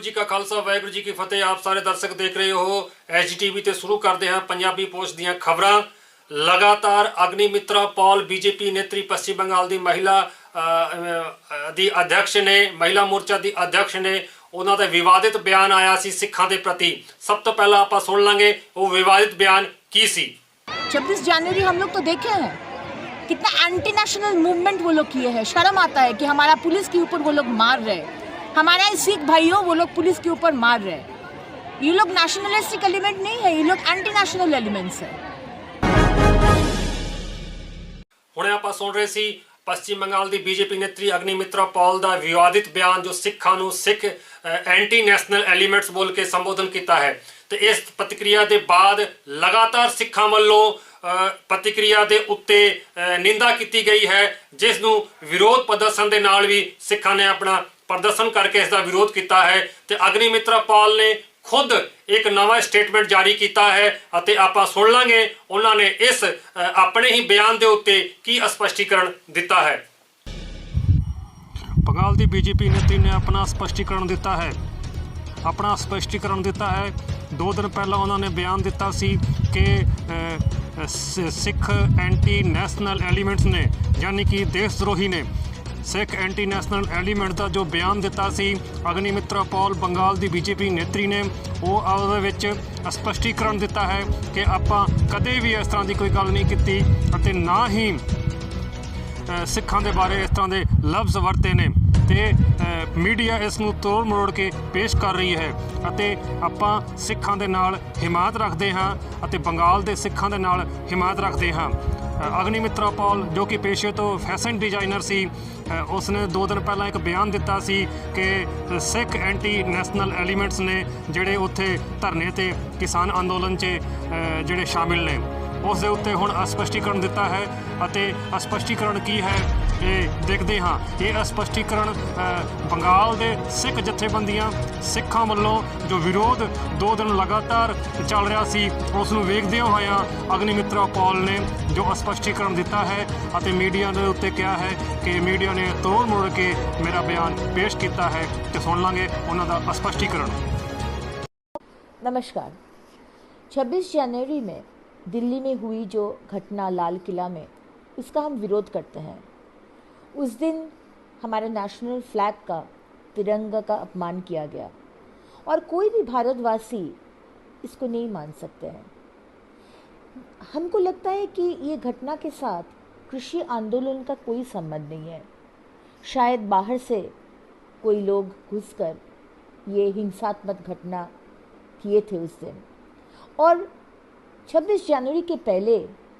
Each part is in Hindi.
जी का खालसा वाहिगुरू जी की फतेह। आप सारे दर्शक देख रहे हो SGTV ਤੇ ਸ਼ੁਰੂ ਕਰਦੇ ਹਾਂ ਪੰਜਾਬੀ ਪੋਸਟ ਦੀਆਂ ਖਬਰਾਂ। ਲਗਾਤਾਰ ਅਗਨੀਮਿਤਰਾ ਪੌਲ ਬੀਜੇਪੀ ਨੇਤਰੀ ਪੱਛਮੀ ਬੰਗਾਲ ਦੀ ਮਹਿਲਾ ਦੀ ਅਧਿਕਸ਼ ਨੇ, ਮਹਿਲਾ ਮੋਰਚਾ ਦੀ ਅਧਿਕਸ਼ ਨੇ। ਉਹਨਾਂ ਦਾ ਵਿਵਾਦਿਤ ਬਿਆਨ ਆਇਆ ਸੀ ਸਿੱਖਾਂ ਦੇ ਪ੍ਰਤੀ। ਸਭ ਤੋਂ ਪਹਿਲਾਂ ਆਪਾਂ ਸੁਣ ਲਾਂਗੇ ਉਹ ਵਿਵਾदित ਬਿਆਨ ਕੀ ਸੀ। 26 जनवरी हम लोग तो देखे हैं कितना एंटी नेशनल मूवमेंट वो लोग किए हैं। शर्म आता है कि हमारा पुलिस के ऊपर वो लोग मार रहे हैं, हमारा सिख भाइयों वो लोग पुलिस के ऊपर मार रहे हैं। ये लोग नेशनलिस्टिक एलिमेंट नहीं है, ये लोग एंटी नेशनल एलिमेंट्स है। ਹੁਣੇ ਆਪਾਂ ਸੁਣ ਰਹੇ ਸੀ ਪੱਛਮੀ ਬੰਗਾਲ ਦੀ ਬੀਜੇਪੀ ਨੇਤਰੀ ਅਗਨੀਮਿਤਰਾ ਪੌਲ ਦਾ ਵਿਵਾਦਿਤ ਬਿਆਨ, ਜੋ ਸਿੱਖਾਂ ਨੂੰ ਸਿੱਖ ਐਂਟੀ ਨੈਸ਼ਨਲ ਐਲੀਮੈਂਟਸ ਬੋਲ ਕੇ ਸੰਬੋਧਨ ਕੀਤਾ ਹੈ। ਤੇ ਇਸ ਪ੍ਰਤੀਕਿਰਿਆ ਦੇ ਬਾਅਦ ਲਗਾਤਾਰ ਸਿੱਖਾਂ ਵੱਲੋਂ ਪ੍ਰਤੀਕਿਰਿਆ ਦੇ ਉੱਤੇ ਨਿੰਦਾ ਕੀਤੀ ਗਈ ਹੈ, ਜਿਸ ਨੂੰ ਵਿਰੋਧ ਪ੍ਰਦਰਸ਼ਨ ਦੇ ਨਾਲ ਵੀ ਸਿੱਖਾਂ ਨੇ ਆਪਣਾ ਪ੍ਰਦਰਸ਼ਨ ਕਰਕੇ ਇਸ ਦਾ ਵਿਰੋਧ ਕੀਤਾ ਹੈ। ਤੇ ਅਗਨੀਮਿਤਰਾ ਪੌਲ ਨੇ खुद एक नवा स्टेटमेंट जारी किया है ਅਤੇ ਆਪਾਂ ਸੁਣ ਲਾਂਗੇ ਉਹਨਾਂ ਨੇ ਇਸ ਆਪਣੇ ਹੀ ਬਿਆਨ ਦੇ ਉੱਤੇ ਕੀ ਸਪਸ਼ਟੀਕਰਨ ਦਿੱਤਾ ਹੈ। ਬੰਗਾਲ ਦੀ ਬੀਜੇਪੀ ਨੇਤਰੀ ਨੇ ਆਪਣਾ ਸਪਸ਼ਟੀਕਰਨ ਦਿੱਤਾ ਹੈ। ਆਪਣਾ ਸਪਸ਼ਟੀਕਰਨ ਦਿੱਤਾ ਹੈ 2 ਦਿਨ ਪਹਿਲਾਂ ਉਹਨਾਂ ਨੇ ਬਿਆਨ ਦਿੱਤਾ ਸੀ ਕਿ ਸਿੱਖ ਐਂਟੀ ਨੈਸ਼ਨਲ ਐਲੀਮੈਂਟਸ ਨੇ, ਯਾਨੀ ਕਿ ਦੇਸ਼ ਦਰੋਹੀ ਨੇ। ਸਿੱਖ ਐਂਟੀ ਨੈਸ਼ਨਲ ਐਲੀਮੈਂਟ ਦਾ ਜੋ ਬਿਆਨ ਦਿੱਤਾ ਸੀ ਅਗਨੀਮਿਤਰਾ ਪੌਲ ਬੰਗਾਲ ਦੀ ਬੀਜੇਪੀ ਨੇਤਰੀ ਨੇ, ਉਹ ਉਹਦੇ ਵਿੱਚ ਸਪਸ਼ਟੀਕਰਨ ਦਿੱਤਾ ਹੈ ਕਿ ਆਪਾਂ ਕਦੇ ਵੀ ਇਸ ਤਰ੍ਹਾਂ ਦੀ ਕੋਈ ਗੱਲ ਨਹੀਂ ਕੀਤੀ ਅਤੇ ਨਾ ਹੀ ਸਿੱਖਾਂ ਦੇ ਬਾਰੇ ਇਸ ਤਰ੍ਹਾਂ ਦੇ ਲਫ਼ਜ਼ ਵਰਤੇ ਨੇ। ਤੇ ਮੀਡੀਆ ਇਸ ਨੂੰ ਤੋੜ ਮਰੋੜ ਕੇ ਪੇਸ਼ ਕਰ ਰਹੀ ਹੈ ਅਤੇ ਆਪਾਂ ਸਿੱਖਾਂ ਦੇ ਨਾਲ ਹਿਮਾਇਤ ਰੱਖਦੇ ਹਾਂ ਅਤੇ ਬੰਗਾਲ ਦੇ ਸਿੱਖਾਂ ਦੇ ਨਾਲ ਹਿਮਾਇਤ ਰੱਖਦੇ ਹਾਂ। ਅਗਨੀਮਿਤਰਾ ਪੌਲ ਜੋ ਕਿ ਪੇਸ਼ੇ ਤੋਂ ਫੈਸ਼ਨ ਡਿਜ਼ਾਈਨਰ ਸੀ, ਉਸਨੇ 2 ਦਿਨ ਪਹਿਲਾਂ ਇੱਕ ਬਿਆਨ ਦਿੱਤਾ ਸੀ ਕਿ ਸਿੱਖ ਐਂਟੀ ਨੈਸ਼ਨਲ ਐਲੀਮੈਂਟਸ ਨੇ ਜਿਹੜੇ ਉੱਥੇ ਧਰਨੇ 'ਤੇ ਕਿਸਾਨ ਅੰਦੋਲਨ 'ਚ ਜਿਹੜੇ ਸ਼ਾਮਿਲ ਨੇ। ਉਸ ਦੇ ਉੱਤੇ ਹੁਣ ਸਪਸ਼ਟੀਕਰਨ ਦਿੱਤਾ ਹੈ ਅਤੇ ਸਪਸ਼ਟੀਕਰਨ ਕੀ ਹੈ ਇਹ ਦੇਖਦੇ ਹਾਂ। ਇਹ ਸਪਸ਼ਟੀਕਰਨ ਬੰਗਾਲ ਦੇ ਸਿੱਖ ਜਥੇਬੰਦੀਆਂ ਸਿੱਖਾਂ ਵੱਲੋਂ ਜੋ ਵਿਰੋਧ 2 ਦਿਨ ਲਗਾਤਾਰ ਚੱਲ ਰਿਹਾ ਸੀ, ਉਸ ਨੂੰ ਵੇਖਦਿਆਂ ਹੋਇਆਂ ਅਗਨੀਮਿਤਰਾ ਪੌਲ ਨੇ ਜੋ ਸਪਸ਼ਟੀਕਰਨ ਦਿੱਤਾ ਹੈ ਅਤੇ ਮੀਡੀਆ ਦੇ ਉੱਤੇ ਕਿਹਾ ਹੈ ਕਿ ਮੀਡੀਆ ਨੇ ਤੋੜ ਮੋੜ ਕੇ ਮੇਰਾ ਬਿਆਨ ਪੇਸ਼ ਕੀਤਾ ਹੈ। ਤੇ ਸੁਣ ਲਾਂਗੇ ਉਹਨਾਂ ਦਾ ਸਪਸ਼ਟੀਕਰਨ। नमस्कार। 26 जनवरी में दिल्ली में हुई जो घटना लाल किला में, उसका हम विरोध करते हैं। उस दिन हमारे नेशनल फ्लैग का, तिरंगा का अपमान किया गया और कोई भी भारतवासी इसको नहीं मान सकते हैं। हमको लगता है कि ये घटना के साथ कृषि आंदोलन का कोई संबंध नहीं है। शायद बाहर से कोई लोग घुसकर ये हिंसात्मक घटना किए थे उस दिन। और 26 जनवरी के पहले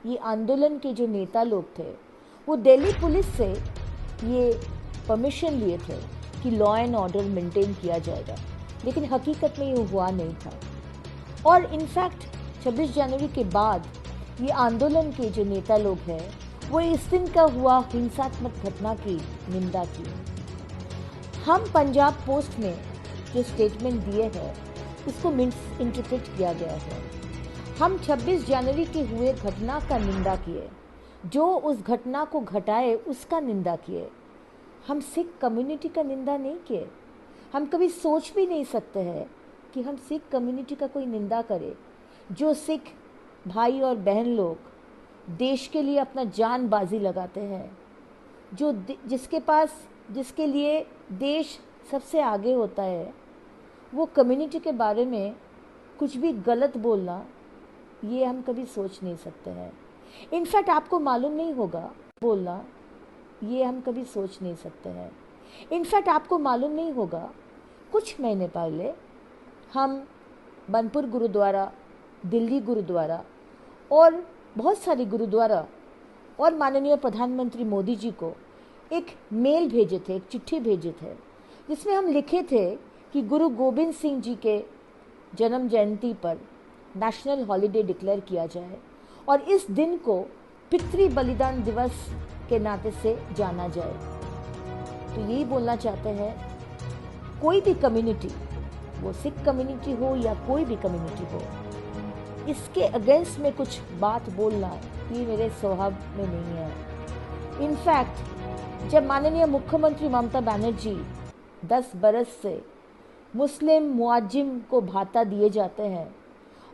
ये आंदोलन के जो नेता लोग थे वो दिल्ली पुलिस से ये परमिशन लिए थे कि लॉ एंड ऑर्डर मेंटेन किया जाएगा, लेकिन हकीकत में ये हुआ नहीं था। और इनफैक्ट 26 जनवरी के बाद ये आंदोलन के जो नेता लोग हैं वो इस दिन का हुआ हिंसात्मक घटना की निंदा की। हम पंजाब पोस्ट में जो स्टेटमेंट दिए हैं उसको मिस इंटरप्रेट किया गया है। हम 26 जनवरी के हुए घटना का निंदा किए, जो उस घटना को घटाए उसका निंदा किए। हम सिख कम्युनिटी का निंदा नहीं किए। हम कभी सोच भी नहीं सकते हैं कि हम सिख कम्युनिटी का कोई निंदा करे। जो सिख भाई और बहन लोग देश के लिए अपना जान बाजी लगाते हैं, जो जिसके लिए देश सबसे आगे होता है, वो कम्युनिटी के बारे में कुछ भी गलत बोलना, ये हम कभी सोच नहीं सकते हैं। इनफैक्ट आपको मालूम नहीं होगा बोलना, ये हम कभी सोच नहीं सकते हैं। इनफैक्ट आपको मालूम नहीं होगा, कुछ महीने पहले हम बनपुर गुरुद्वारा, दिल्ली गुरुद्वारा और बहुत सारे गुरुद्वारा और माननीय प्रधानमंत्री मोदी जी को एक मेल भेजे थे, एक चिट्ठी भेजे थे, जिसमें हम लिखे थे कि गुरु गोविंद सिंह जी के जन्म जयंती पर नेशनल हॉलिडे डिक्लेयर किया जाए और इस दिन को पितृ बलिदान दिवस के नाते से जाना जाए। तो यही बोलना चाहते हैं, कोई भी कम्युनिटी, वो सिख कम्युनिटी हो या कोई भी कम्युनिटी हो, इसके अगेंस्ट में कुछ बात बोलना ये मेरे स्वभाव में नहीं है। इनफैक्ट जब माननीय मुख्यमंत्री ममता बनर्जी 10 बरस से मुस्लिम मुआजिम को भाता दिए जाते हैं,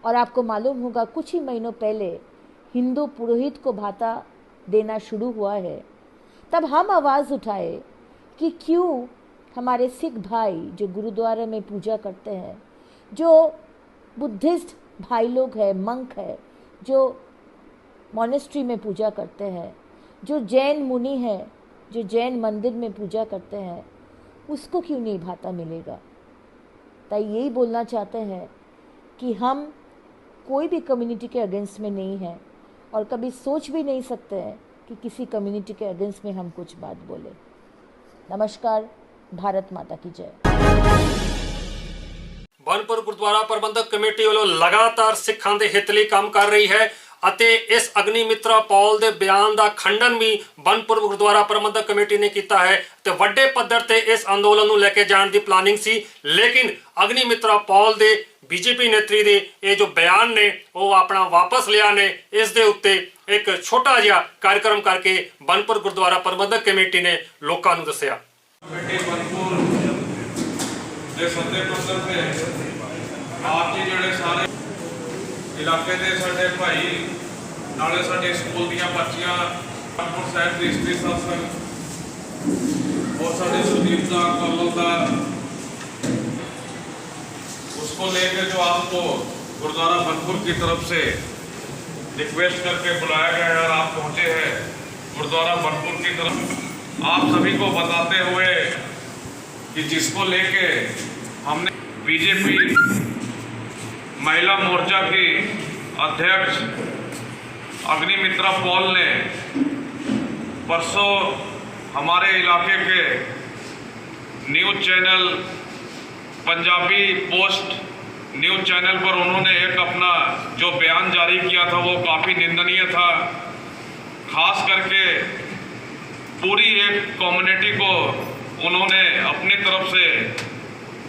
और आपको मालूम होगा कुछ ही महीनों पहले हिंदू पुरोहित को भाता देना शुरू हुआ है, तब हम आवाज़ उठाए कि क्यों हमारे सिख भाई जो गुरुद्वारे में पूजा करते हैं, जो बुद्धिस्ट भाई लोग हैं, मंक है, जो मॉनेस्ट्री में पूजा करते हैं, जो जैन मुनि है, जो जैन मंदिर में पूजा करते हैं, उसको क्यों नहीं भाता मिलेगा। ताई यही बोलना चाहते हैं कि हम कोई भी कम्युनिटी के अगेंस्ट में नहीं हैं और कभी सोच भी नहीं सकते हैं कि किसी कम्युनिटी के अगेंस्ट में हम कुछ बात बोले। नमस्कार, भारत माता की जय। बनपुर गुरुद्वारा प्रबंधक कमेटी ਵੱਲੋਂ ਲਗਾਤਾਰ ਸਿੱਖਾਂ ਦੇ ਹਿੱਤ ਲਈ ਕੰਮ ਕਰ ਰਹੀ ਹੈ ਅਤੇ ਇਸ ਅਗਨੀਮਿਤਰਾ ਪੌਲ ਦੇ ਬਿਆਨ ਦਾ ਖੰਡਨ ਵੀ बनपुर ਗੁਰਦੁਆਰਾ ਪ੍ਰਬੰਧਕ ਕਮੇਟੀ ਨੇ ਕੀਤਾ ਹੈ ਤੇ ਵੱਡੇ ਪੱਧਰ ਤੇ ਇਸ ਅੰਦੋਲਨ ਨੂੰ ਲੈ ਕੇ ਜਾਣ ਦੀ ਪਲਾਨਿੰਗ ਸੀ। ਲੇਕਿਨ ਅਗਨੀਮਿਤਰਾ ਪੌਲ ਦੇ बीजेपी नेत्री ਦੇ ਇਹ ਜੋ ਬਿਆਨ ਨੇ ਉਹ ਆਪਣਾ ਵਾਪਸ ਲਿਆ ਨੇ। ਇਸ ਦੇ ਉੱਤੇ ਇੱਕ ਛੋਟਾ ਜਿਹਾ कार्यक्रम ਕਰਕੇ बनपुर ਗੁਰਦੁਆਰਾ ਪ੍ਰਬੰਧਕ ਕਮੇਟੀ ਨੇ ਲੋਕਾਂ ਨੂੰ ਦੱਸਿਆ। सदे पत्थर से आप जी जोड़े सारे इलाके के साढ़े भाई नाले साढ़े स्कूल दियाँ बच्चियाँ बनपुर साहब की हिस्ट्री सत्संग और साढ़े सुदीप का कॉलों का उसको लेकर जो आपको गुरुद्वारा बनपुर की तरफ से रिक्वेस्ट करके बुलाया गया है और आप पहुँचे हैं गुरुद्वारा बनपुर की तरफ। आप सभी को बताते हुए कि जिसको लेके हमने बीजेपी महिला मोर्चा की अध्यक्ष अग्निमित्रा पॉल ने परसों हमारे इलाके के news channel Punjabi post news channel पर उन्होंने एक अपना जो बयान जारी किया था वो काफ़ी निंदनीय था। खास करके पूरी एक कम्युनिटी को उन्होंने अपनी तरफ से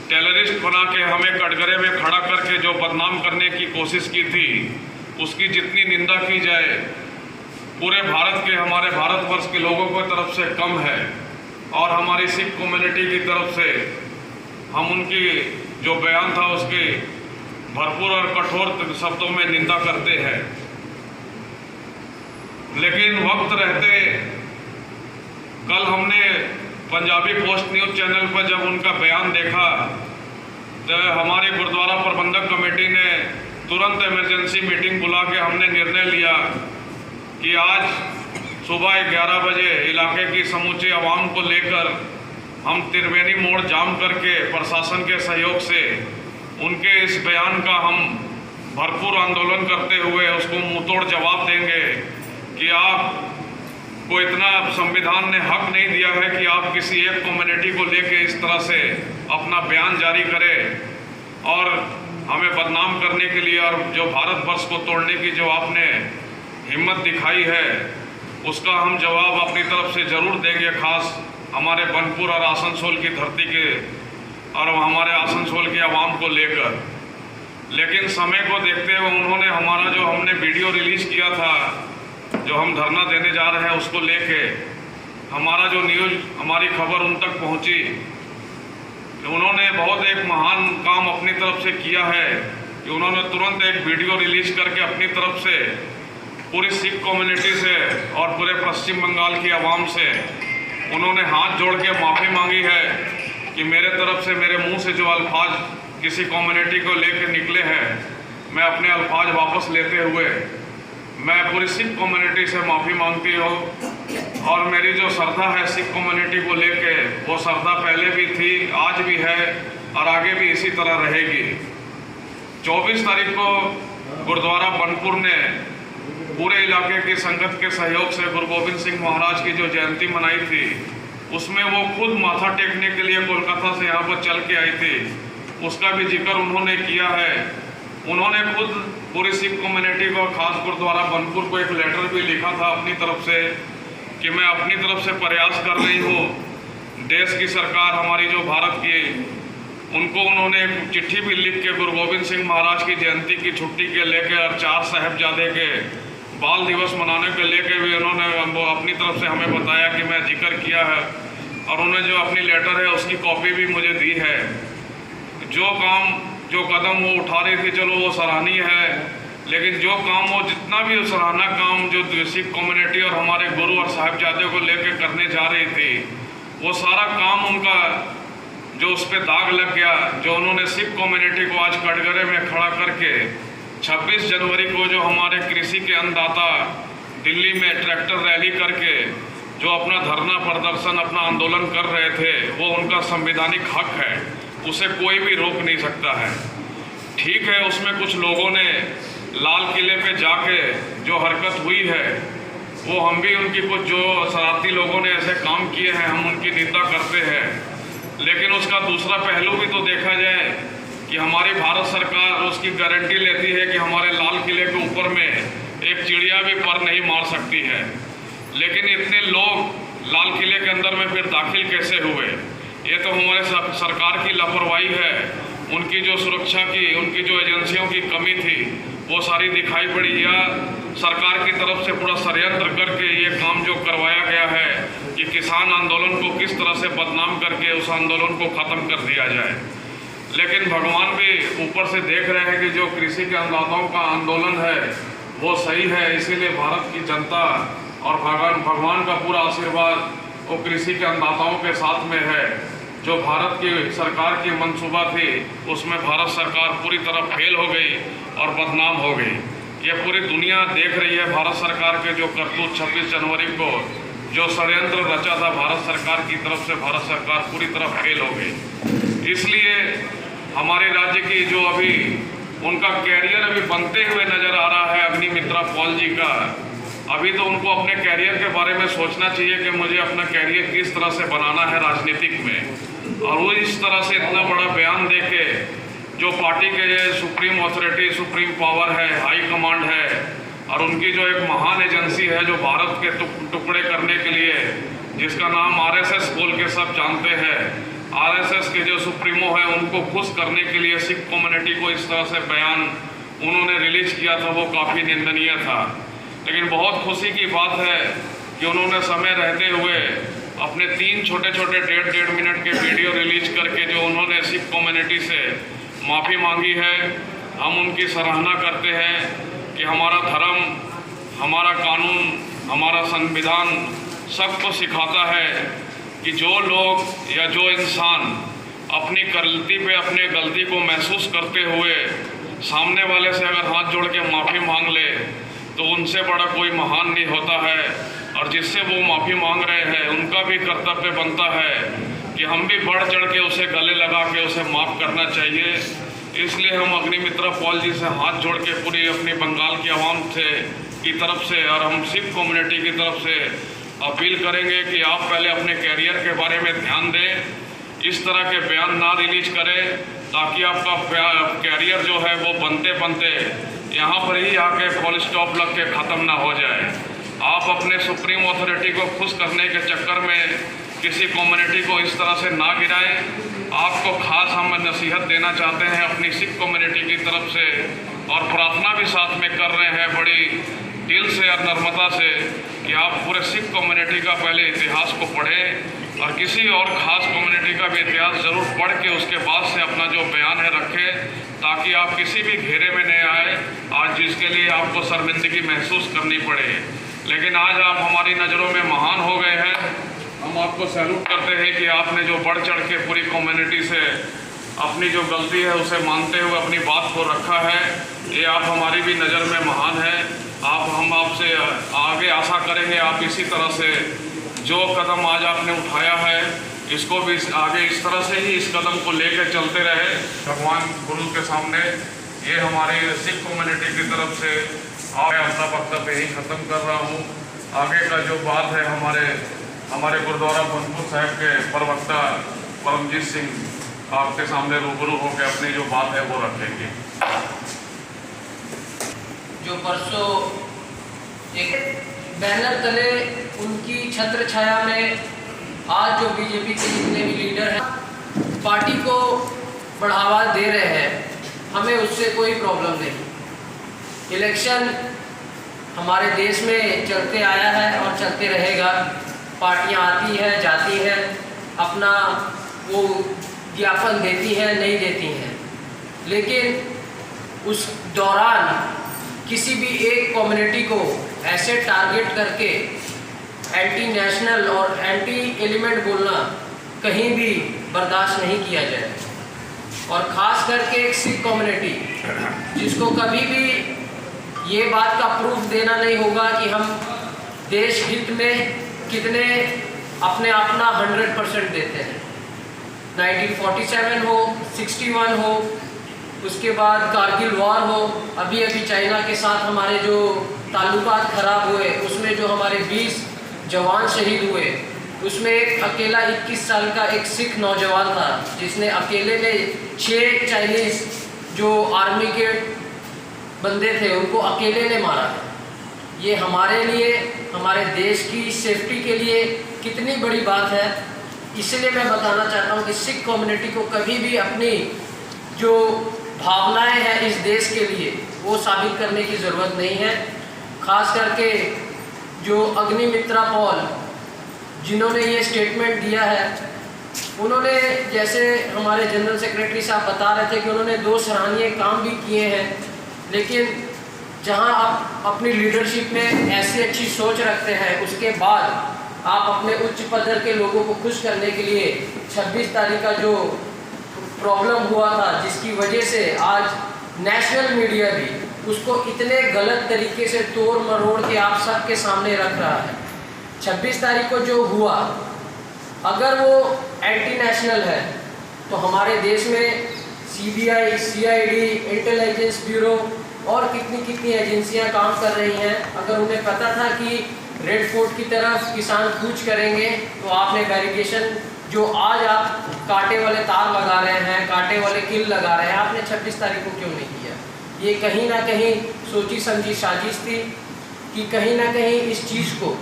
टेररिस्ट बना के हमें कटघरे में खड़ा करके जो बदनाम करने की कोशिश की थी उसकी जितनी निंदा की जाए पूरे भारत के हमारे भारतवर्ष के लोगों की तरफ से कम है। और हमारी सिख कम्युनिटी की तरफ से हम उनकी जो बयान था उसकी भरपूर और कठोर शब्दों में निंदा करते हैं। लेकिन वक्त रहते कल हमने पंजाबी पोस्ट न्यूज़ चैनल पर जब उनका बयान देखा तो हमारी गुरुद्वारा प्रबंधक कमेटी ने तुरंत इमरजेंसी मीटिंग बुला के हमने निर्णय लिया कि आज सुबह 11 बजे इलाके की समूची आवाम को लेकर हम त्रिवेणी मोड़ जाम करके प्रशासन के सहयोग से उनके इस बयान का हम भरपूर आंदोलन करते हुए उसको मुंहतोड़ जवाब देंगे कि आप को इतना संविधान ने हक नहीं दिया है कि आप किसी एक कम्युनिटी को लेके इस तरह से अपना बयान जारी करें और हमें बदनाम करने के लिए और जो भारतवर्ष को तोड़ने की जो आपने हिम्मत दिखाई है उसका हम जवाब अपनी तरफ से ज़रूर देंगे। खास हमारे बनपुर और आसनसोल की धरती के और हमारे आसनसोल की आवाम को लेकर। लेकिन समय को देखते हुए उन्होंने हमारा जो हमने वीडियो रिलीज़ किया था जो हम धरना देने जा रहे हैं उसको लेके हमारा जो न्यूज़ हमारी खबर उन तक पहुंची। उन्होंने बहुत एक महान काम अपनी तरफ से किया है कि उन्होंने तुरंत एक वीडियो रिलीज़ करके अपनी तरफ से पूरी सिख कम्युनिटी से और पूरे पश्चिम बंगाल की आवाम से उन्होंने हाथ जोड़ के माफ़ी मांगी है कि मेरे तरफ से मेरे मुंह से जो अल्फाज किसी कम्युनिटी को लेकर निकले हैं मैं अपने अल्फाज वापस लेते हुए मैं पूरी सिख कम्युनिटी से माफ़ी मांगती हूँ। और मेरी जो श्रद्धा है सिख कम्युनिटी को लेके वो श्रद्धा पहले भी थी, आज भी है और आगे भी इसी तरह रहेगी। 24 तारीख को गुरुद्वारा बनपुर ने पूरे इलाके की संगत के सहयोग से गुरु गोविंद सिंह महाराज की जो जयंती मनाई थी उसमें वो खुद माथा टेकने के लिए कोलकाता से यहाँ पर चल के आई थी। उसका भी जिक्र उन्होंने किया है। उन्होंने खुद पूरी सिख कम्युनिटी को खास गुरुद्वारा बनपुर को एक लेटर भी लिखा था अपनी तरफ से कि मैं अपनी तरफ से प्रयास कर रही हूँ। देश की सरकार हमारी जो भारत की उनको उन्होंने एक चिट्ठी भी लिख के गुरु गोविंद सिंह महाराज की जयंती की छुट्टी के लेकर और 4 साहिबजादे के बाल दिवस मनाने के लेके भी उन्होंने वो अपनी तरफ से हमें बताया कि मैं जिक्र किया है और उन्होंने जो अपनी लेटर है उसकी कॉपी भी मुझे दी है। जो कदम वो उठा रही थी, चलो वो सराहनीय है, लेकिन जो काम वो जितना भी सराहना काम जो सिख कम्युनिटी और हमारे गुरु और साहिबजादे को लेकर करने जा रही थी, वो सारा काम उनका जो उस पर दाग लग गया। जो उन्होंने सिख कम्युनिटी को आज कटघरे में खड़ा करके 26 जनवरी को जो हमारे कृषि के अन्नदाता दिल्ली में ट्रैक्टर रैली करके जो अपना धरना प्रदर्शन अपना आंदोलन कर रहे थे, वो उनका संवैधानिक हक है, उसे कोई भी रोक नहीं सकता है। ठीक है, उसमें कुछ लोगों ने लाल किले पे जाके जो हरकत हुई है, वो हम भी उनकी कुछ जो शरारती लोगों ने ऐसे काम किए हैं, हम उनकी निंदा करते हैं, लेकिन उसका दूसरा पहलू भी तो देखा जाए कि हमारी भारत सरकार उसकी गारंटी लेती है कि हमारे लाल किले के ऊपर में एक चिड़िया भी पर नहीं मार सकती है, लेकिन इतने लोग लाल किले के अंदर में फिर दाखिल कैसे हुए? ये तो हमारे सरकार की लापरवाही है। उनकी जो सुरक्षा की, उनकी जो एजेंसियों की कमी थी, वो सारी दिखाई पड़ी, या सरकार की तरफ से पूरा षड्यंत्र करके ये काम जो करवाया गया है कि किसान आंदोलन को किस तरह से बदनाम करके उस आंदोलन को ख़त्म कर दिया जाए। लेकिन भगवान भी ऊपर से देख रहे हैं कि जो कृषि के अन्नदाताओं का आंदोलन है वो सही है, इसीलिए भारत की जनता और भगवान का पूरा आशीर्वाद वो कृषि के अन्नदाताओं के साथ में है। जो भारत की सरकार की मंसूबा थी, उसमें भारत सरकार पूरी तरह फेल हो गई और बदनाम हो गई। ये पूरी दुनिया देख रही है भारत सरकार के जो करतूत 26 जनवरी को जो षड्यंत्र रचा था भारत सरकार की तरफ से, भारत सरकार पूरी तरह फेल हो गई। इसलिए हमारे राज्य की जो अभी उनका कैरियर अभी बनते हुए नज़र आ रहा है अग्निमित्रा पॉल जी का, अभी तो उनको अपने कैरियर के बारे में सोचना चाहिए कि मुझे अपना कैरियर किस तरह से बनाना है राजनीतिक में। और वो इस तरह से इतना बड़ा बयान देके जो पार्टी के सुप्रीम अथॉरिटी, सुप्रीम पावर है, हाई कमांड है, और उनकी जो एक महान एजेंसी है जो भारत के टुकड़े करने के लिए, जिसका नाम आरएसएस बोल के सब जानते हैं, आरएसएस के जो सुप्रीमो है उनको खुश करने के लिए सिख कम्युनिटी को इस तरह से बयान उन्होंने रिलीज किया था, वो काफ़ी निंदनीय था। लेकिन बहुत खुशी की बात है कि उन्होंने समय रहते हुए अपने 3 छोटे छोटे 1.5 मिनट के वीडियो रिलीज करके जो उन्होंने सिख कम्युनिटी से माफ़ी मांगी है, हम उनकी सराहना करते हैं कि हमारा धर्म, हमारा कानून, हमारा संविधान सबको सिखाता है कि जो लोग या जो इंसान अपनी गलती पे अपने गलती को महसूस करते हुए सामने वाले से अगर हाथ जोड़ के माफ़ी मांग ले तो उनसे बड़ा कोई महान नहीं होता है। और जिससे वो माफ़ी मांग रहे हैं उनका भी कर्तव्य बनता है कि हम भी बढ़ चढ़ के उसे गले लगा के उसे माफ़ करना चाहिए। इसलिए हम अग्निमित्रा पॉल जी से हाथ जोड़ के पूरी अपनी बंगाल की आवाम की तरफ से और हम सिख कम्युनिटी की तरफ से अपील करेंगे कि आप पहले अपने कैरियर के बारे में ध्यान दें, इस तरह के बयान ना रिलीज करें, ताकि आपका कैरियर जो है वो बनते बनते यहाँ पर ही आके फुल स्टॉप लग के ख़त्म ना हो जाए। आप अपने सुप्रीम अथॉरिटी को खुश करने के चक्कर में किसी कम्युनिटी को इस तरह से ना गिराएं। आपको खास हम नसीहत देना चाहते हैं अपनी सिख कम्युनिटी की तरफ से, और प्रार्थना भी साथ में कर रहे हैं बड़ी दिल से और नर्मता से कि आप पूरे सिख कम्युनिटी का पहले इतिहास को पढ़ें और किसी और ख़ास कम्युनिटी का भी इतिहास ज़रूर पढ़ के उसके बाद से अपना जो बयान है रखें, ताकि आप किसी भी घेरे में नहीं आए आज जिसके लिए आपको शर्मिंदगी महसूस करनी पड़े। लेकिन आज आप हमारी नज़रों में महान हो गए हैं। हम आपको सैल्यूट करते हैं कि आपने जो बढ़ चढ़ के पूरी कम्युनिटी से अपनी जो गलती है उसे मानते हुए अपनी बात को रखा है। ये आप हमारी भी नज़र में महान है। हम आपसे आगे आशा करेंगे आप इसी तरह से जो कदम आज आपने उठाया है इसको भी आगे इस तरह से ही इस कदम को लेकर चलते रहे भगवान गुरु के सामने। ये हमारी सिख कम्युनिटी की तरफ से मैं अपना वक्तव्य यही ख़त्म कर रहा हूँ। आगे का जो बात है हमारे गुरुद्वारा बनपुर साहिब के प्रवक्ता परमजीत सिंह आपके सामने रूबरू होकर अपनी जो बात है वो रखेंगे। जो परसों एक बैनर तले उनकी छत्र छाया में आज जो बीजेपी के जितने भी लीडर हैं पार्टी को बढ़ावा दे रहे हैं, हमें उससे कोई प्रॉब्लम नहीं। इलेक्शन हमारे देश में चलते आया है और चलते रहेगा। पार्टियां आती है जाती है, अपना वो ज्ञापन देती हैं नहीं देती हैं, लेकिन उस दौरान किसी भी एक कम्युनिटी को ऐसे टारगेट करके एंटी नेशनल और एंटी एलिमेंट बोलना कहीं भी बर्दाश्त नहीं किया जाए। और ख़ास करके एक सिख कम्युनिटी जिसको कभी भी ये बात का प्रूफ देना नहीं होगा कि हम देश हित में कितने अपना 100% देते हैं। 1947 हो, 61 हो, उसके बाद कारगिल वॉर हो, अभी चाइना के साथ हमारे जो ताल्लुकात ख़राब हुए, उसमें जो हमारे 20 जवान शहीद हुए, उसमें एक अकेला 21 साल का एक सिख नौजवान था जिसने अकेले ने 6 चाइनीज़ जो आर्मी के बंदे थे उनको अकेले ने मारा था। ये हमारे लिए, हमारे देश की सेफ्टी के लिए कितनी बड़ी बात है। इसलिए मैं बताना चाहता हूँ कि सिख कम्युनिटी को कभी भी अपनी जो भावनाएं हैं इस देश के लिए वो साबित करने की ज़रूरत नहीं है। ख़ास करके जो अग्निमित्रा पॉल जिन्होंने ये स्टेटमेंट दिया है, उन्होंने जैसे हमारे जनरल सेक्रेटरी साहब बता रहे थे कि उन्होंने 2 सराहनीय काम भी किए हैं, लेकिन जहां आप अपनी लीडरशिप में ऐसी अच्छी सोच रखते हैं, उसके बाद आप अपने उच्च पदर के लोगों को खुश करने के लिए 26 तारीख का जो प्रॉब्लम हुआ था, जिसकी वजह से आज नेशनल मीडिया भी उसको इतने गलत तरीके से तोड़ मरोड़ के आप सबके सामने रख रहा है। 26 तारीख को जो हुआ, अगर वो एंटी नेशनल है तो हमारे देश में CBI, CID, इंटेलिजेंस ब्यूरो और कितनी एजेंसियां काम कर रही हैं। अगर उन्हें पता था कि रेड फोर्ट की तरफ किसान कूच करेंगे तो आपने बैरिकेशन जो आज आप कांटे वाले तार लगा रहे हैं, कांटे वाले किल लगा रहे हैं, आपने 26 तारीख को क्यों नहीं किया? ये कहीं ना कहीं सोची समझी साजिश थी कि कहीं ना कहीं इस चीज़ को,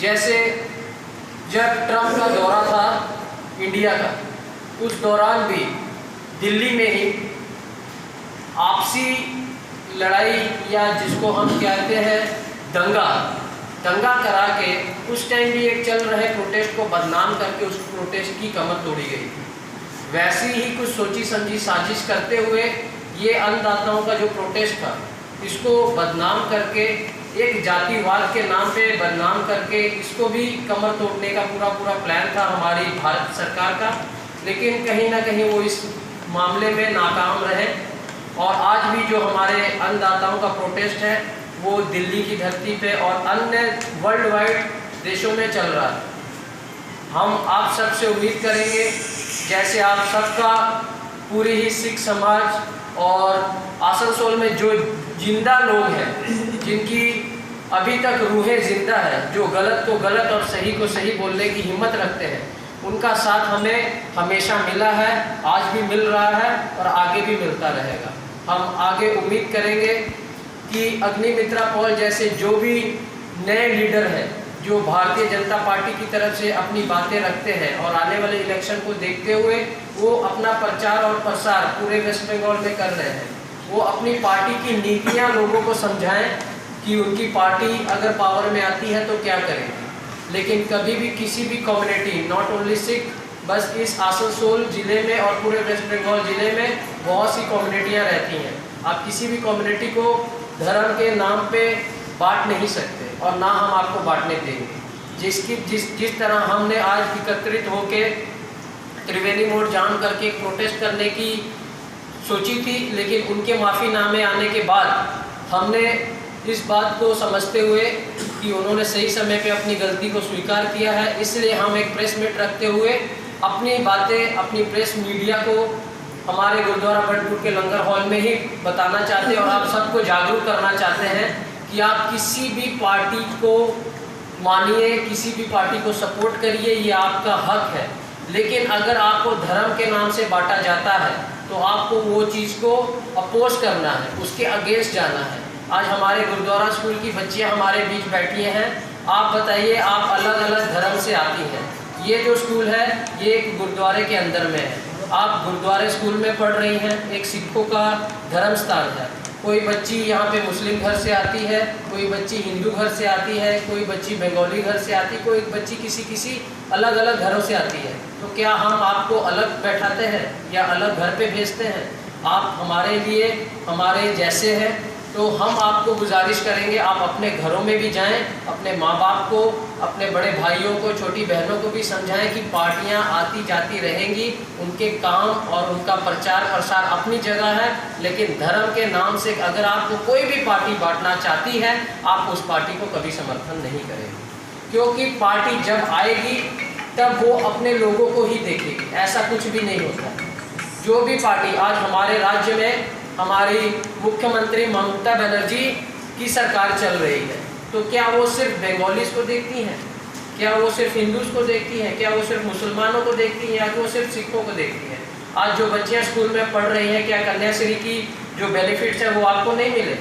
जैसे जब ट्रंप का दौरा था इंडिया का, उस दौरान भी दिल्ली में ही आपसी लड़ाई या जिसको हम कहते हैं दंगा करा के उस टाइम भी एक चल रहे प्रोटेस्ट को बदनाम करके उस प्रोटेस्ट की कमर तोड़ी गई। वैसी ही कुछ सोची समझी साजिश करते हुए ये अन्नदाताओं का जो प्रोटेस्ट था, इसको बदनाम करके, एक जातिवाद के नाम पे बदनाम करके इसको भी कमर तोड़ने का पूरा प्लान था हमारी भारत सरकार का, लेकिन कहीं ना कहीं वो इस मामले में नाकाम रहे। और आज भी जो हमारे अन्नदाताओं का प्रोटेस्ट है वो दिल्ली की धरती पे और अन्य वर्ल्ड वाइड देशों में चल रहा है। हम आप सब से उम्मीद करेंगे, जैसे आप सबका पूरी ही सिख समाज और आसनसोल में जो जिंदा लोग हैं, जिनकी अभी तक रूहें जिंदा है, जो गलत को गलत और सही को सही बोलने की हिम्मत रखते हैं, उनका साथ हमें हमेशा मिला है, आज भी मिल रहा है और आगे भी मिलता रहेगा। हम आगे उम्मीद करेंगे कि अग्निमित्रा पॉल जैसे जो भी नए लीडर हैं, जो भारतीय जनता पार्टी की तरफ से अपनी बातें रखते हैं और आने वाले इलेक्शन को देखते हुए वो अपना प्रचार और प्रसार पूरे वेस्ट बंगाल में कर रहे हैं, वो अपनी पार्टी की नीतियां लोगों को समझाएं कि उनकी पार्टी अगर पावर में आती है तो क्या करेगी। लेकिन कभी भी किसी भी कम्युनिटी, नॉट ओनली सिख, बस इस आसनसोल ज़िले में और पूरे वेस्ट बंगाल ज़िले में बहुत सी कम्युनिटियाँ रहती हैं। आप किसी भी कम्युनिटी को धर्म के नाम पे बांट नहीं सकते और ना हम आपको बांटने देंगे। जिस तरह हमने आज एकत्रित होकर त्रिवेणी मोड़ जाम करके प्रोटेस्ट करने की सोची थी, लेकिन उनके माफ़ीनामे आने के बाद हमने इस बात को समझते हुए कि उन्होंने सही समय पे अपनी गलती को स्वीकार किया है, इसलिए हम एक प्रेस मीट रखते हुए अपनी बातें अपनी प्रेस मीडिया को हमारे गुरुद्वारा बंटपुर के लंगर हॉल में ही बताना चाहते हैं और आप सबको जागरूक करना चाहते हैं कि आप किसी भी पार्टी को मानिए, किसी भी पार्टी को सपोर्ट करिए, ये आपका हक है। लेकिन अगर आपको धर्म के नाम से बांटा जाता है तो आपको वो चीज़ को अपोज करना है, उसके अगेंस्ट जाना है। आज हमारे गुरुद्वारा स्कूल की बच्चियां हमारे बीच बैठी हैं। आप बताइए, आप अलग अलग धर्म से आती हैं, ये जो स्कूल है ये एक गुरुद्वारे के अंदर में है, आप गुरुद्वारे स्कूल में पढ़ रही हैं, एक सिखों का धर्म स्थान है। कोई बच्ची यहाँ पे मुस्लिम घर से आती है, कोई बच्ची हिंदू घर से आती है, कोई बच्ची बंगाली घर से आती है, कोई बच्ची किसी अलग अलग घरों से आती है। तो क्या हम आपको अलग बैठाते हैं या अलग घर पे भेजते हैं? आप हमारे लिए हमारे जैसे हैं, तो हम आपको गुजारिश करेंगे आप अपने घरों में भी जाएं, अपने माँ बाप को, अपने बड़े भाइयों को, छोटी बहनों को भी समझाएं कि पार्टियां आती जाती रहेंगी, उनके काम और उनका प्रचार प्रसार अपनी जगह है, लेकिन धर्म के नाम से अगर आपको कोई भी पार्टी बांटना चाहती है, आप उस पार्टी को कभी समर्थन नहीं करेंगे, क्योंकि पार्टी जब आएगी तब वो अपने लोगों को ही देखेगी, ऐसा कुछ भी नहीं होता। जो भी पार्टी आज हमारे राज्य में हमारी मुख्यमंत्री ममता बनर्जी की सरकार चल रही है, तो क्या वो सिर्फ बंगालीज को देखती हैं? क्या वो सिर्फ हिंदूज को देखती हैं? क्या वो सिर्फ मुसलमानों को देखती हैं या कि वो सिर्फ सिखों को देखती हैं? आज जो बच्चियां स्कूल में पढ़ रही हैं, क्या कन्याश्री की जो बेनिफिट्स है वो आपको नहीं मिले?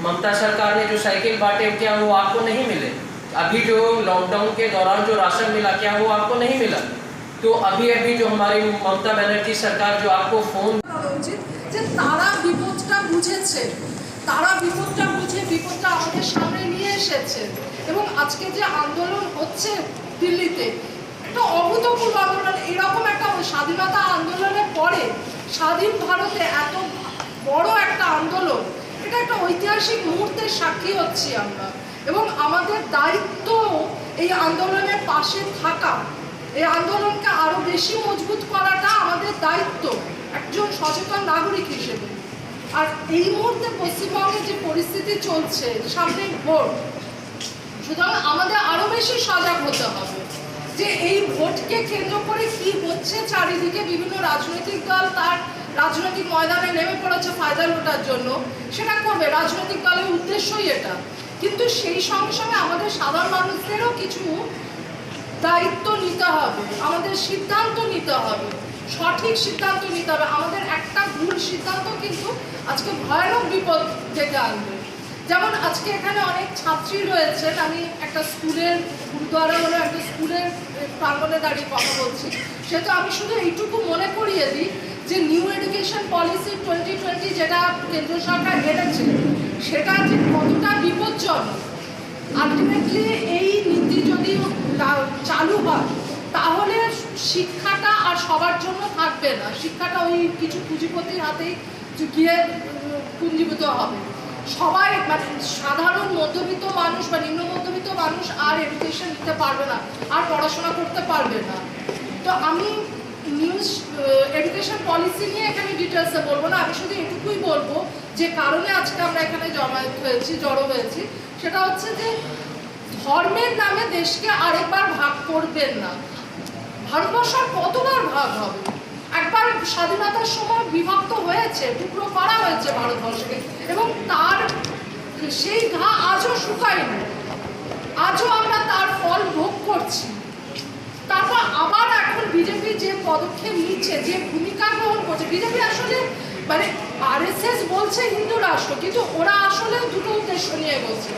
ममता सरकार ने जो साइकिल बांटे, क्या वो आपको नहीं मिले? अभी जो लॉकडाउन के दौरान जो राशन मिला, क्या वो आपको नहीं मिला? तो अभी जो हमारी ममता बनर्जी सरकार जो आपको फोन যে তারা বিপদটা বুঝেছে, তারা বিপদটা বুঝে বিপদটা আমাদের সামনে নিয়ে এসেছে, এবং আজকে যে আন্দোলন হচ্ছে দিল্লিতে একটা অভূতপূর্ব আন্দোলন। এরকম একটা স্বাধীনতা আন্দোলনের পরে স্বাধীন ভারতে এত বড় একটা আন্দোলন, এটা একটা ঐতিহাসিক মুহূর্তের সাক্ষী হচ্ছি আমরা, এবং আমাদের দায়িত্ব এই আন্দোলনের পাশে থাকা, এই আন্দোলনকে আরো বেশি মজবুত করাটা আমাদের দায়িত্ব একজন সচেতন নাগরিক হিসেবে। আর এই মুহূর্তে পশ্চিমবঙ্গে যে পরিস্থিতি চলছে, সামনে ভোট, সুতরাং আমাদের আরো বেশি সজাগ হতে হবে যে এই ভোটকে কেন্দ্র করে কি হচ্ছে চারিদিকে। বিভিন্ন রাজনৈতিক দল তার রাজনৈতিক ময়দানে নেমে পড়েছে ফায়দা লোটার জন্য, সেটা করবে, রাজনৈতিক দলের উদ্দেশ্যই এটা, কিন্তু সেই সঙ্গে সঙ্গে আমাদের সাধারণ মানুষদেরও কিছু দায়িত্ব নিতে হবে, আমাদের সিদ্ধান্ত নিতে হবে, সঠিক সিদ্ধান্ত নিতে হবে। আমাদের একটা ভুল সিদ্ধান্ত কিন্তু আজকে ভয়ানক বিপদ ডেকে আনবে। যেমন আজকে এখানে অনেক ছাত্রী রয়েছেন, আমি একটা স্কুলের গুরুদ্বারা হলো একটা স্কুলের প্রাঙ্গণে দাঁড়িয়ে কথা বলছি, সেটা আমি শুধু এইটুকু মনে করিয়ে দিই যে নিউ এডুকেশন পলিসি 2020 যেটা কেন্দ্র সরকার এনেছে, সেটা যে কতটা বিপজ্জনক। আলটিমেটলি এই নীতি যদি চালু হয় তাহলে শিক্ষাটা আর সবার জন্য থাকবে না, শিক্ষাটা ওই কিছু পুঁজিপতির হাতেই গিয়ে পুঞ্জীভূত হবে। সবাই মানে সাধারণ মধ্যবিত্ত মানুষ বা নিম্ন মধ্যবিত্ত মানুষ আর এডুকেশন নিতে পারবে না, আর পড়াশোনা করতে পারবে না। তো আমি নিউজ এডুকেশন পলিসি নিয়ে এখানে ডিটেলসে বলবো না, আমি শুধু এটুকুই বলবো যে কারণে আজকে আমরা এখানে জড়ো হয়েছি, সেটা হচ্ছে যে ধর্মের নামে দেশকে আরেকবার ভাগ করবেন না। ভারতবর্ষ কতবার ভাগ হবে? একবার স্বাধীনতার সময় বিভক্ত হয়েছে, টুকরো করা হয়েছে ভারতবর্ষকে, এবং তার সেই ঘা আজও শুকায়নি, আজও আমরা তার ফল ভোগ করছি। তারপর আবার এখন বিজেপি যে পদক্ষেপ নিচ্ছে, যে ভূমিকা গ্রহণ করছে, বিজেপি আসলে মানে আরএসএস বলছে হিন্দু রাষ্ট্র, কিন্তু ওরা আসলে দুটো উদ্দেশ্য নিয়ে বলছে,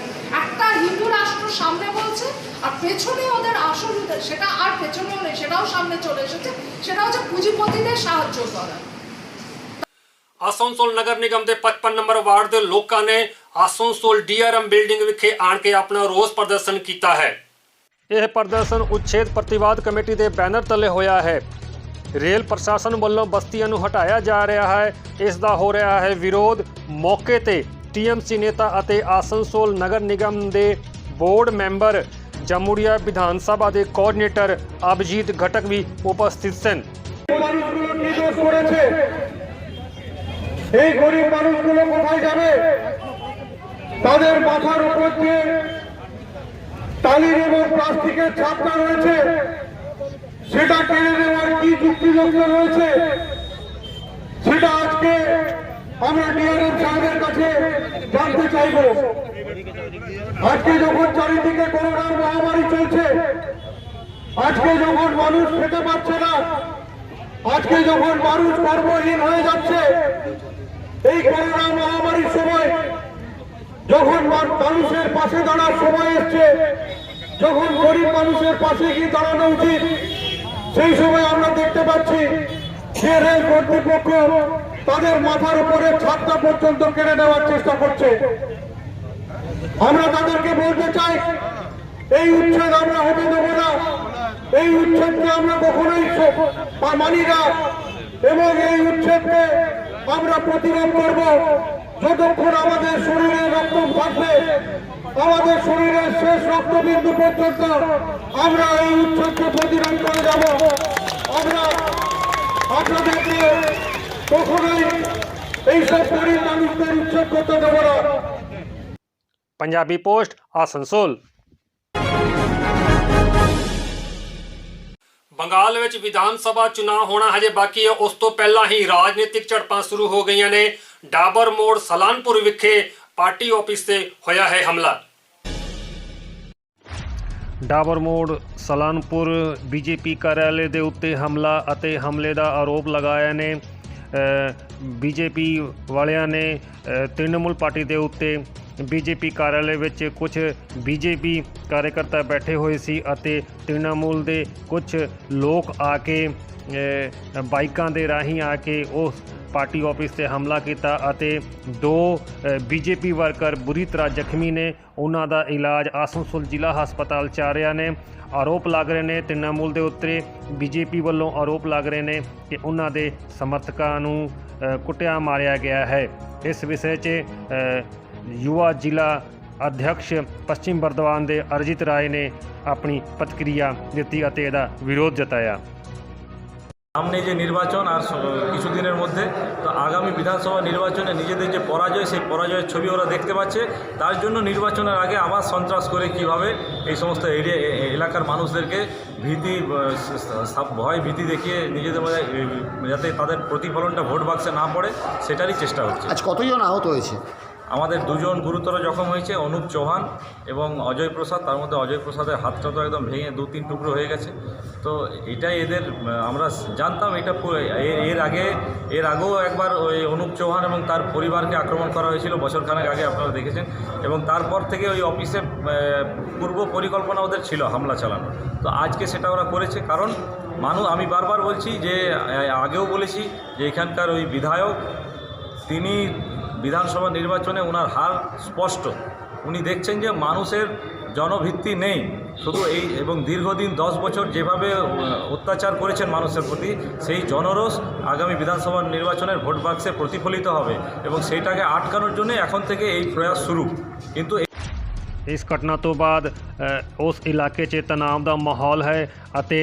একটা হিন্দু রাষ্ট্র সামনে বলছে, আর পেছনে ওদের আসল সেটা আর পেছনেও নেই, সেটাও সামনে চলে এসেছে, সেটা হচ্ছে পুঁজিপতিদের সাহায্য করা। ਆਸਨਸੋਲ ਨਗਰ ਨਿਗਮ ਦੇ 55 ਨੰਬਰ ਵਾਰਡ ਦੇ ਲੋਕਾਂ ਨੇ ਆਸਨਸੋਲ ਡੀਆਰਐਮ ਬਿਲਡਿੰਗ ਵਿਖੇ ਆਣ ਕੇ ਆਪਣਾ ਰੋਸ ਪ੍ਰਦਰਸ਼ਨ ਕੀਤਾ ਹੈ। ਇਹ ਪ੍ਰਦਰਸ਼ਨ ਉਛੇਦ ਪ੍ਰਤੀਵਾਦ ਕਮੇਟੀ ਦੇ ਬੈਨਰ ਤਲੇ ਹੋਇਆ ਹੈ। ਰੇਲ ਪ੍ਰਸ਼ਾਸਨ ਵੱਲੋਂ ਬਸਤੀਆਂ ਨੂੰ ਹਟਾਇਆ ਜਾ ਰਿਹਾ ਹੈ, ਇਸ ਦਾ ਹੋ ਰਿਹਾ ਹੈ ਵਿਰੋਧ। ਮੌਕੇ ਤੇ टीएमसी नेता ਅਤੇ ਆਸਨਸੋਲ ਨਗਰ ਨਿਗਮ ਦੇ ਬੋਰਡ ਮੈਂਬਰ জামুরিয়া বিধানসভা ਦੇ ਕੋਆਰਡੀਨੇਟਰ ਅਭਿਜੀਤ ঘটক ਵੀ উপস্থিত ছিলেন। এই গরিব মানুষগুলো কোথায় যাবে? তাদের মাথার উপর দিয়ে টালির এবং প্লাস্টিকের ছাপটা রয়েছে, সেটা কেড়ে নেওয়ার কি যুক্তিযুক্ত রয়েছে, সেটা আজকে আমরা ডিআরএম সাহেবের কাছে জানতে চাইব। আজকে যখন চারিদিকে করোনার মহামারী চলছে, আজকে যখন মানুষ খেতে পারছে না, আজকে যখন মানুষ কর্মহীন হয়ে যাচ্ছে, এই করোনা মহামারীর সময় যখন মানুষের পাশে দাঁড়ার সময় এসছে, যখন গরিব মানুষের পাশে গিয়ে দাঁড়ানো উচিত, সেই সময় আমরা দেখতে পাচ্ছি যে রেল কর্তৃপক্ষ তাদের মাথার উপরে ছাদটা পর্যন্ত কেড়ে নেওয়ার চেষ্টা করছে। আমরা তাদেরকে বলতে চাই, এই উচ্ছেদ আমরা হতে দেব না, এই উচ্ছেদকে আমরা কখনোই মানি না এবং এই উচ্ছেদকে আমরা প্রতিরোধ করব যতক্ষণ আমাদের শরীরে রক্ত থাকবে, আমাদের শরীরের শেষ রক্তবিন্দু পর্যন্ত আমরা এই উচ্ছেদকে প্রতিরোধ করে যাব। আমরা আপনাদেরকে কখনোই এইসব গরিব মানুষদের উচ্ছেদ করতে দেব না। पंजाबी पोस्ट आसनसोल। ਬੰਗਾਲ ਵਿੱਚ ਵਿਧਾਨ ਸਭਾ ਚੁਣਾਵ ਹੋਣਾ ਹਜੇ ਬਾਕੀ ਹੈ। ਉਸ ਤੋਂ ਪਹਿਲਾਂ ਹੀ ਰਾਜਨੀਤਿਕ ਝੜਪਾਂ ਸ਼ੁਰੂ ਹੋ ਗਈਆਂ ਨੇ। ਡਾਬਰ ਮੋੜ ਸਲਾਨਪੁਰ ਵਿਖੇ ਪਾਰਟੀ ਆਫਿਸ ਤੇ ਹੋਇਆ ਹੈ ਹਮਲਾ। ਡਾਬਰ ਮੋੜ ਸਲਾਨਪੁਰ ਬੀਜੇਪੀ ਕਾਰਿਆਲੇ ਦੇ ਉੱਤੇ ਹਮਲਾ ਅਤੇ ਹਮਲੇ ਦਾ ਆਰੋਪ ਲਗਾਇਆ ਨੇ ਬੀਜੇਪੀ ਵਾਲਿਆਂ ਨੇ। ਤ੍ਰਿਣਮੂਲ ਪਾਰਟੀ ਦੇ ਉੱਤੇ ਬੀਜੇਪੀ ਕਾਰਿਆਲੇ ਵਿੱਚ ਕੁਝ ਬੀਜੇਪੀ ਕਾਰਜਕਰਤਾ ਬੈਠੇ ਹੋਏ ਸੀ ਅਤੇ ਤ੍ਰਿਣਮੂਲ ਦੇ ਕੁਝ ਲੋਕ ਆ ਕੇ ਬਾਈਕਾਂ ਦੇ ਰਾਹੀਂ ਆ ਕੇ ਉਸ ਪਾਰਟੀ ਆਫਿਸ 'ਤੇ ਹਮਲਾ ਕੀਤਾ ਅਤੇ 2 ਬੀਜੇਪੀ ਵਰਕਰ ਬੁਰੀ ਤਰ੍ਹਾਂ ਜ਼ਖਮੀ ਨੇ। ਉਹਨਾਂ ਦਾ ਇਲਾਜ ਆਸਨਸੋਲ ਜ਼ਿਲ੍ਹਾ ਹਸਪਤਾਲ ਚੱਲ ਰਿਹਾ ਨੇ। ਆਰੋਪ ਲੱਗ ਰਹੇ ਨੇ ਤ੍ਰਿਣਮੂਲ ਦੇ ਉੱਤੇ, ਬੀਜੇਪੀ ਵੱਲੋਂ ਆਰੋਪ ਲੱਗ ਰਹੇ ਨੇ ਕਿ ਉਹਨਾਂ ਦੇ ਸਮਰਥਕਾਂ ਨੂੰ ਕੁੱਟਿਆ ਮਾਰਿਆ ਗਿਆ ਹੈ। ਇਸ ਵਿਸ਼ੇ 'ਚ युवा जिला अध्यक्ष पश्चिम बर्दवान के अरजीत राय ने अपनी प्रतिक्रिया दी और इसका विरोध जताया। सामने जो निर्वाचन और কিছুদিনের মধ্যে তো আগামী বিধানসভা নির্বাচনে নিজেদের যে পরাজয় সেই পরাজয়ের ছবি ওরা দেখতে পাচ্ছে। তার জন্য নির্বাচনের আগে আবার সন্ত্রাস করে কিভাবে এই সমস্ত এলাকার মানুষদেরকে ভীতি ভয় ভীতি দেখিয়ে নিজেদের মধ্যে যাতে তাদের প্রতিফলনটা ভোট বাক্সে না পড়ে সেটারই চেষ্টা হচ্ছে। আজ কতজন আহত হয়েছে? আমাদের 2 জন গুরুতর জখম হয়েছে, অনুপ চৌহান এবং অজয় প্রসাদ। তার মধ্যে অজয় প্রসাদের হাতটা তো একদম ভেঙে 2-3 টুকরো হয়ে গেছে। তো এটাই এদের আমরা জানতাম এটা এর আগেও একবার ওই অনুপ চৌহান এবং তার পরিবারকে আক্রমণ করা হয়েছিল বছরখানেক আগে, আপনারা দেখেছেন। এবং তারপর থেকে ওই অফিসে পূর্ব পরিকল্পনা ওদের ছিল হামলা চালানো। তো আজকে সেটা ওরা করেছে। কারণ আমি বারবার বলছি যে আগেও বলেছি যে এখানকার ওই বিধায়ক তিনি বিধানসভা নির্বাচনে ওনার হার স্পষ্ট। উনি দেখছেন যে মানুষের জনভিত্তি নেই শুধু এই, এবং দীর্ঘদিন 10 বছর যেভাবে অত্যাচার করেছেন মানুষের প্রতি সেই জনরোষ আগামী বিধানসভা নির্বাচনের ভোট বাক্সে প্রতিফলিত হবে এবং সেইটাকে আটকানোর জন্য এখন থেকে এই প্রয়াস শুরু। কিন্তু इस घटना तो बाद उस इलाके 'ਚ तनाव ਦਾ ਮਾਹੌਲ ਹੈ ਅਤੇ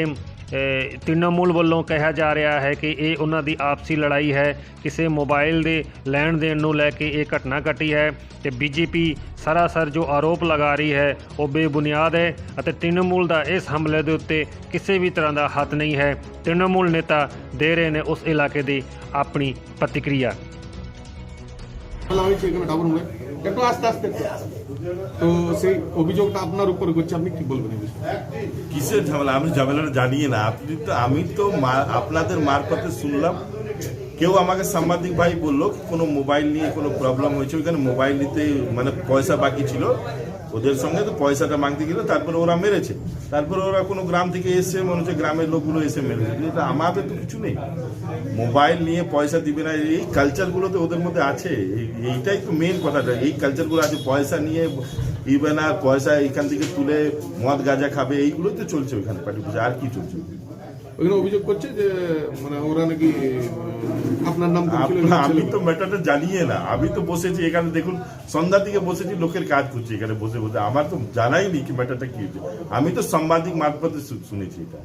ਤ੍ਰਿਣਮੂਲ ਵੱਲੋਂ ਕਿਹਾ ਜਾ ਰਿਹਾ ਹੈ ਕਿ ਇਹ ਉਹਨਾਂ ਦੀ ਆਪਸੀ ਲੜਾਈ ਹੈ। ਕਿਸੇ ਮੋਬਾਈਲ ਦੇ ਲੈਣ ਦੇਣ ਨੂੰ ਲੈ ਕੇ ਇਹ ਘਟਨਾ ਘਟੀ ਹੈ ਅਤੇ ਬੀਜੇਪੀ ਸਰਾਸਰ ਜੋ ਆਰੋਪ ਲਗਾ ਰਹੀ ਹੈ ਉਹ ਬੇਬੁਨਿਆਦ ਹੈ ਅਤੇ ਤ੍ਰਿਣਮੂਲ ਦਾ ਇਸ ਹਮਲੇ ਦੇ ਉੱਤੇ ਕਿਸੇ ਵੀ ਤਰ੍ਹਾਂ ਦਾ ਹੱਥ ਨਹੀਂ ਹੈ। ਤ੍ਰਿਣਮੂਲ ਨੇਤਾ ਦੇ ਰਹੇ ਨੇ ਉਸ ਇਲਾਕੇ ਦੀ ਆਪਣੀ ਪ੍ਰਤੀਕਿਰਿয়া। একটু আস্তে আস্তে তো সেই অভিযোগটা আপনার উপরে করছে, আপনি কি বলবেন? কিসের ঝামেলা? আমি ঝামেলাটা জানিয়ে না। আমি তো আপনাদের মারফতে শুনলাম, কেউ আমাকে সাংবাদিক ভাই বললো কোনো মোবাইল নিয়ে কোনো প্রবলেম হয়েছে, ওইখানে মোবাইল নিতে মানে পয়সা বাকি ছিল ওদের সঙ্গে, তো পয়সাটা মাগতে গেল, তারপরে ওরা মেরেছে। তারপরে ওরা কোনো গ্রাম থেকে এসে মনে হচ্ছে গ্রামের লোকগুলো এসে মেরেছে। এটা আমাদের তো কিছু নেই, মোবাইল নিয়ে পয়সা দিবে না, এই কালচারগুলো তো ওদের মধ্যে আছে। এইটাই তো মেন কথাটা, এই কালচারগুলো আছে। পয়সা নিয়ে ইবে না, পয়সা এখান থেকে তুলে মদ গাঁজা খাবে, এইগুলোই তো চলছে ওইখানে পার্টি পুজো। আর কি চলছে? ওইখানে অভিযোগ করছে যে মানে ওরা নাকি আপনার নাম আমি তো ম্যাটারটা জানিয়ে না। আমি তো বসেছি এখানে, দেখুন সন্ধ্যার দিকে বসেছি, লোকের কাজ করছি এখানে বসে বসে। আমার তো জানাই নি কি ম্যাটারটা কি হয়েছে। আমি তো সাংবাদিক মারফতে শুনেছি এটা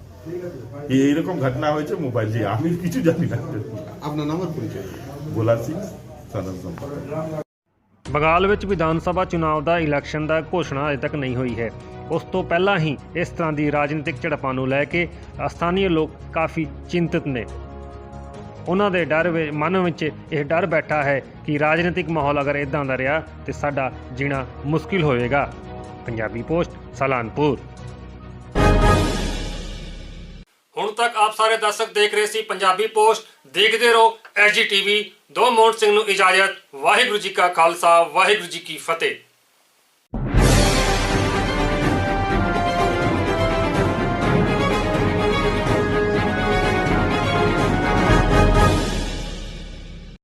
এইরকম ঘটনা হয়েছে মোবাইল দিয়ে। আমি কিছু জানি না। আপনার নাম আর পরিচয়? ভোলা সিং, সাধারণ সম্পাদক। ਬੰਗਾਲ ਵਿੱਚ ਵਿਧਾਨ ਸਭਾ ਚੁਣਾਵ ਦਾ ਇਲੈਕਸ਼ਨ ਦਾ ਘੋਸ਼ਣਾ ਅਜੇ ਤੱਕ ਨਹੀਂ ਹੋਈ ਹੈ। ਉਸ ਤੋਂ ਪਹਿਲਾਂ ਹੀ ਇਸ ਤਰ੍ਹਾਂ ਦੀ ਰਾਜਨੀਤਿਕ ਝੜਪਾਂ ਨੂੰ ਲੈ ਕੇ ਸਥਾਨੀ ਲੋਕ ਕਾਫੀ ਚਿੰਤਤ ਨੇ। ਉਹਨਾਂ ਦੇ ਮਨ ਵਿੱਚ ਇਹ ਡਰ ਬੈਠਾ ਹੈ ਕਿ ਰਾਜਨੀਤਿਕ ਮਾਹੌਲ ਅਗਰ ਇੱਦਾਂ ਦਾ ਰਿਹਾ ਤਾਂ ਸਾਡਾ ਜੀਣਾ ਮੁਸ਼ਕਿਲ ਹੋਵੇਗਾ। ਪੰਜਾਬੀ ਪੋਸਟ ਸਲਾਨਪੁਰ। ਹੁਣ ਤੱਕ ਆਪ ਸਾਰੇ ਦਰਸ਼ਕ ਦੇਖ ਰਹੇ ਸੀ ਪੰਜਾਬੀ ਪੋਸਟ। ਦੇਖਦੇ ਰਹੋ SGTV। ਦੋ ਮੋਹਨ ਸਿੰਘ ਨੂੰ ਇਜਾਜ਼ਤ। ਵਾਹਿਗੁਰੂ ਜੀ ਕਾ ਖਾਲਸਾ, ਵਾਹਿਗੁਰੂ ਜੀ ਕੀ ਫਤਿਹ।